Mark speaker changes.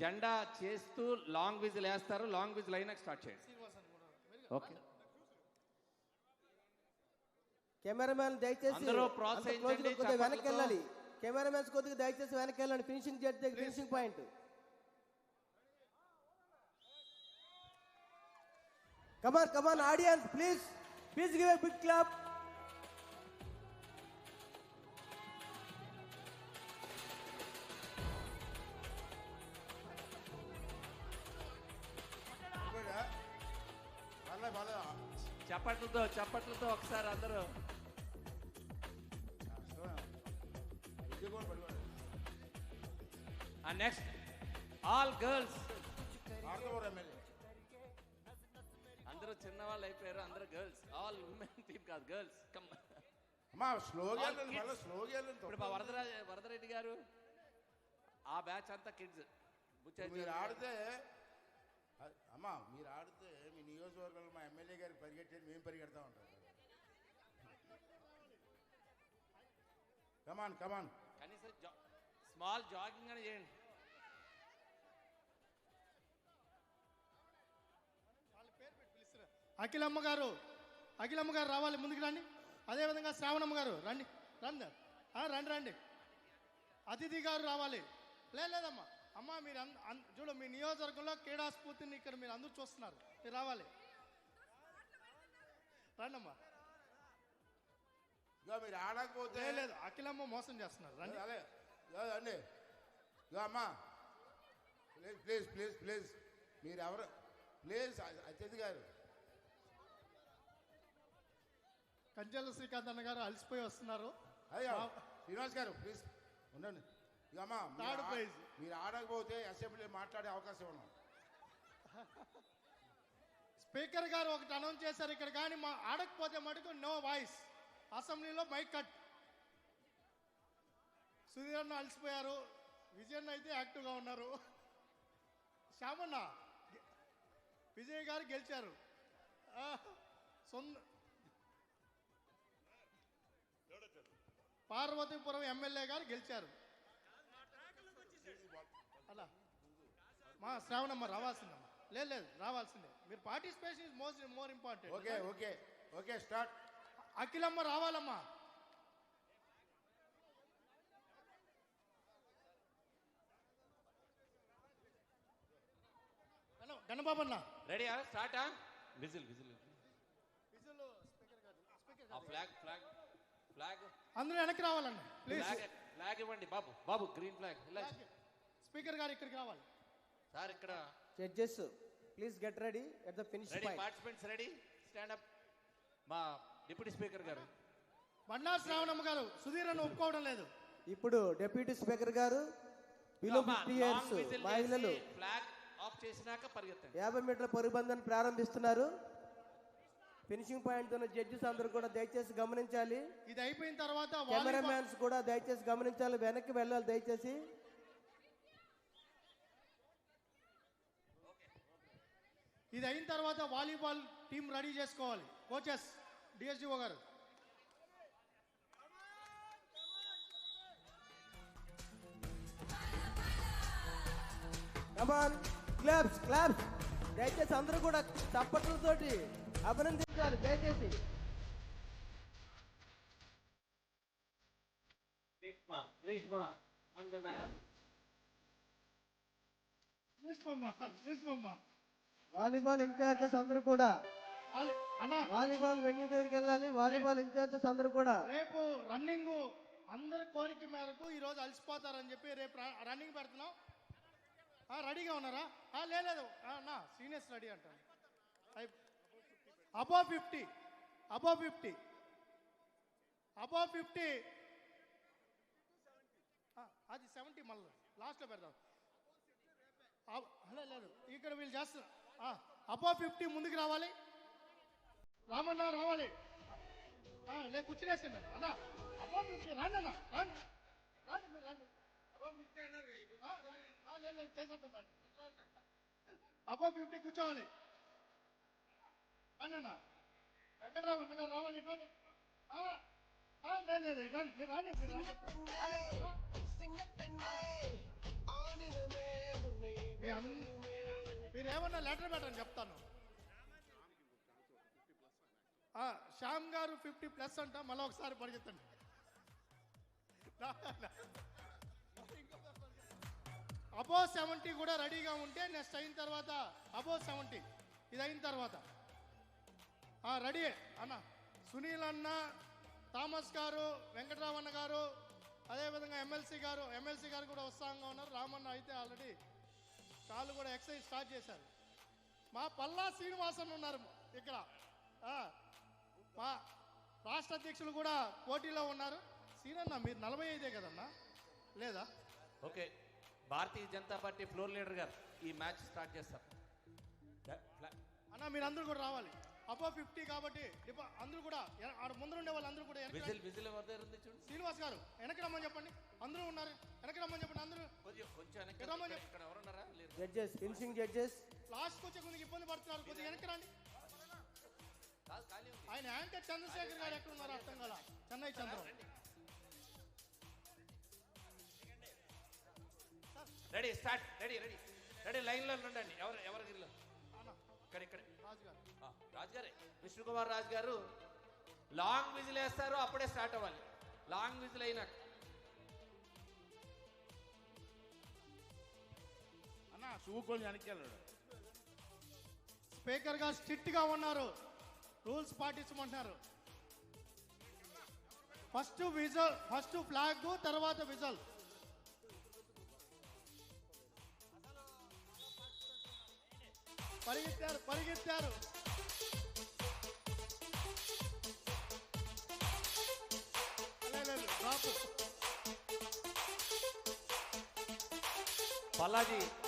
Speaker 1: జెండా చేస్తూ long whistle వేస్తారు. లాంగ్ విజిల్ అయినాక స్టార్ట్ చేయండి. ఓకే,
Speaker 2: కెమెరామెన్ దయచేసి
Speaker 1: అందరూ ప్రోత్సహించండి.
Speaker 2: కొద్దిగా వెనక్కి వెళ్ళాలి. కెమెరామెన్స్ కొద్దిగా దయచేసి వెనక్కి వెళ్ళండి. ఫినిషింగ్ జడ్జ్ దగ్గర finishing point. Come on audience, please give a big clap.
Speaker 1: చప్పట్లతో ఒకసారి అందరూ. Next all girls. అందరూ చిన్నవాళ్ళు అయిపోయారు, అందరూ గర్ల్స్. ఆల్ ఉమెన్ టీమ్ కాదు, గర్ల్స్. కమ్ ఇప్పుడు మా వరదరెడ్డి గారు ఆ బ్యాచ్ అంతా కిడ్స్.
Speaker 3: మీరు ఆడితే మీ నియోజకవర్గంలో మా ఎమ్మెల్యే గారికి పరిగెట్టేది మేము పరిగెడతా ఉంటాం. కమాన్
Speaker 1: కనీసం స్మాల్ జాగింగ్ అని చేయండి.
Speaker 4: అఖిలమ్మ గారు రావాలి, ముందుకు రండి. అదేవిధంగా శ్రావణమ్మ గారు రండి. రండి. అతిథి గారు రావాలి. లేదమ్మా, అమ్మ మీరు చూడు, మీ నియోజకవర్గంలో క్రీడా స్ఫూర్తిని ఇక్కడ మీరు అందరూ చూస్తున్నారు, మీరు రావాలి. రండమ్మా.
Speaker 3: మీరు ఆడకపోతే
Speaker 4: లేదు, అఖిలమ్మ మోసం చేస్తున్నారు. రండి.
Speaker 3: అండి అమ్మా, ప్లీజ్ మీరు ఎవరు, ప్లీజ్ అతిథి గారు.
Speaker 4: కంచెల శ్రీకాంత్ అన్న గారు అలసిపోయి వస్తున్నారు.
Speaker 3: అయ్యా శ్రీనివాస్ గారు ప్లీజ్ ఉండండి. అమ్మా మీరు ఆడకపోతే అసెంబ్లీ మాట్లాడే అవకాశం ఉన్నాం.
Speaker 4: స్పీకర్ గారు ఒకటి అనౌన్స్ చేశారు ఇక్కడ, కానీ మా ఆడకపోతే మటుకు నో వాయిస్. అసెంబ్లీలో మైక్ కట్. సుధీర్ అన్న అలసిపోయారు, విజయన్న అయితే యాక్టివ్గా ఉన్నారు. శ్యామన్న, విజయ్ గారు గెలిచారు. పార్వతీపురం ఎమ్మెల్యే గారు గెలిచారు. అలా మా శ్రావణమ్మ రావాల్సిందమ్మా. లేదు రావాల్సిందే. మీరు participation is more important.
Speaker 3: Okay start.
Speaker 4: అఖిలమ్మ రావాలమ్మా. గణబాబు అన్న
Speaker 1: రెడీ? స్టార్ట్. విజిల్ ఫ్లాగ్
Speaker 4: అందరూ వెనక్కి రావాలండి ప్లీజ్.
Speaker 1: ఫ్లాగ్ ఇవ్వండి బాబు గ్రీన్ ఫ్లాగ్.
Speaker 4: స్పీకర్ గారు ఇక్కడికి రావాలి
Speaker 1: సార్. ఇక్కడ
Speaker 2: judges please get ready at the finish point.
Speaker 1: Participants ready, stand up. మా డిప్యూటీ స్పీకర్ గారు
Speaker 4: బండారు శ్రావణమ్మ గారు సుధీర్ అని ఒప్పుకోవడం లేదు.
Speaker 2: ఇప్పుడు డిప్యూటీ స్పీకర్ గారు బిలో 50 years మహిళలు
Speaker 1: ఫ్లాగ్ ఆఫ్ చేసినాక పరిగెత్తండి.
Speaker 2: 50 మీటర్ల పరుగుబంధాన్ని ప్రారంభిస్తున్నారు. ఫినిషింగ్ పాయింట్ ఉన్న జడ్జెస్ అందరూ కూడా దయచేసి గమనించాలి.
Speaker 4: ఇది అయిపోయిన తర్వాత
Speaker 2: కెమెరామ్యాన్స్ కూడా దయచేసి గమనించాలి, వెనక్కి వెళ్ళాలి దయచేసి.
Speaker 4: ఇది అయిన తర్వాత వాలీబాల్ టీం రెడీ చేసుకోవాలి. కోచెస్ డిఎస్డిఓ గారు.
Speaker 2: కమాన్, క్లాప్స్ దయచేసి అందరూ కూడా చప్పట్లతోటి అభినందించాలి దయచేసి. వాలీబాల్ ఇన్ఛార్జెస్ అందరూ కూడా వాలీబాల్ వెంగి దగ్గరికి వెళ్ళాలి. వాలీబాల్ ఇన్ఛార్జెస్ అందరూ కూడా
Speaker 4: రేపు రన్నింగ్ అందరి కోరిక మేరకు ఈ రోజు అలసిపోతారని చెప్పి రేపు రన్నింగ్ పెడుతున్నాం. రెడీగా ఉన్నారా? లేదు నా సీనియర్స్ రెడీ అంటాను. అబౌవ్ 50 అది 70 మళ్ళీ లాస్ట్లో పెడతాం. లేదు ఇక్కడ వీళ్ళు చేస్తారు. అబౌవ్ 50 ముందుకు రావాలి. రామన్నా రావాలి. లేదు కూర్చునేసింది అన్నా. అబౌవ్ 50 రండి అన్న, రండి. అబౌవ్ 50 కూర్చోవాలి. రండి అన్న, ఎక్కడ రావాలి. మీరు ఏమన్నా లెటర్ పెట్టండి చెప్తాను. శ్యామ్ గారు 50+ అంట, మళ్ళీ ఒకసారి పరిగెత్తండి. అబోవ్ 70 కూడా రెడీగా ఉంటే నెక్స్ట్ అయిన తర్వాత అబోవ్ 70 ఇది అయిన తర్వాత రెడీ అన్న. సునీల్ అన్న, థామస్ గారు, వెంకటరామన్న గారు, అదేవిధంగా ఎమ్మెల్సీ గారు కూడా ఉత్సాహంగా ఉన్నారు. రామన్న అయితే ఆల్రెడీ కాళ్ళు కూడా ఎక్సర్సైజ్ స్టార్ట్ చేశారు. మా పల్లా శ్రీనివాసన్ ఉన్నారు ఇక్కడ. మా రాష్ట్ర అధ్యక్షులు కూడా పోటీలో ఉన్నారు. సీనన్న మీరు 45 కదన్నా, లేదా?
Speaker 1: Okay, Bharatiya Janata party floor leader గారు ఈ మ్యాచ్ స్టార్ట్ చేస్తారు.
Speaker 4: అన్న మీరు అందరూ కూడా రావాలి. అబోవ్ 50 కాబట్టి అందరూ కూడా ఆడ ముందు ఉండే వాళ్ళు అందరూ కూడా
Speaker 1: విజిల్ ఎవరి దగ్గర ఉంది చూడు.
Speaker 4: శ్రీనివాస్ గారు వెనక్కి రమ్మని చెప్పండి. అందరూ ఉన్నారు, వెనక్కి రమ్మని చెప్పండి. అందరూ
Speaker 1: కొంచెం వెనక్కి. ఇక్కడ ఎవరున్నారా?
Speaker 2: జడ్జెస్, ఫినిషింగ్ జడ్జెస్
Speaker 4: లాస్ట్కి వచ్చే కొద్దిగా ఇబ్బంది పడుతున్నారు. కొద్దిగా వెనక్కి రండి.
Speaker 1: ఖాళీ ఉంది.
Speaker 4: ఆయన యాంకర్ చంద్రశేఖర్ గారు ఎక్కడ ఉన్నారు అర్థం కదా. Chennai Chandram.
Speaker 1: Ready start. Ready లైన్లో ఉండండి. ఎవరు గిరిలో ఇక్కడ రాజుగారే, విష్ణుకుమార్ రాజు గారు లాంగ్ విజిల్ వేస్తారు. అప్పుడే స్టార్ట్ అవ్వాలి. లాంగ్ విజిల్ అయినాక
Speaker 3: అన్న చూకొని వెనక్కి వెళ్ళాడు.
Speaker 4: స్పీకర్ గా స్ట్రిక్ట్ గా ఉన్నారు, రూల్స్ పాటించమంటున్నారు. ఫస్ట్ ఫ్లాగ్, తర్వాత విజల్. పరిగెత్తారు.
Speaker 1: బాలాజీ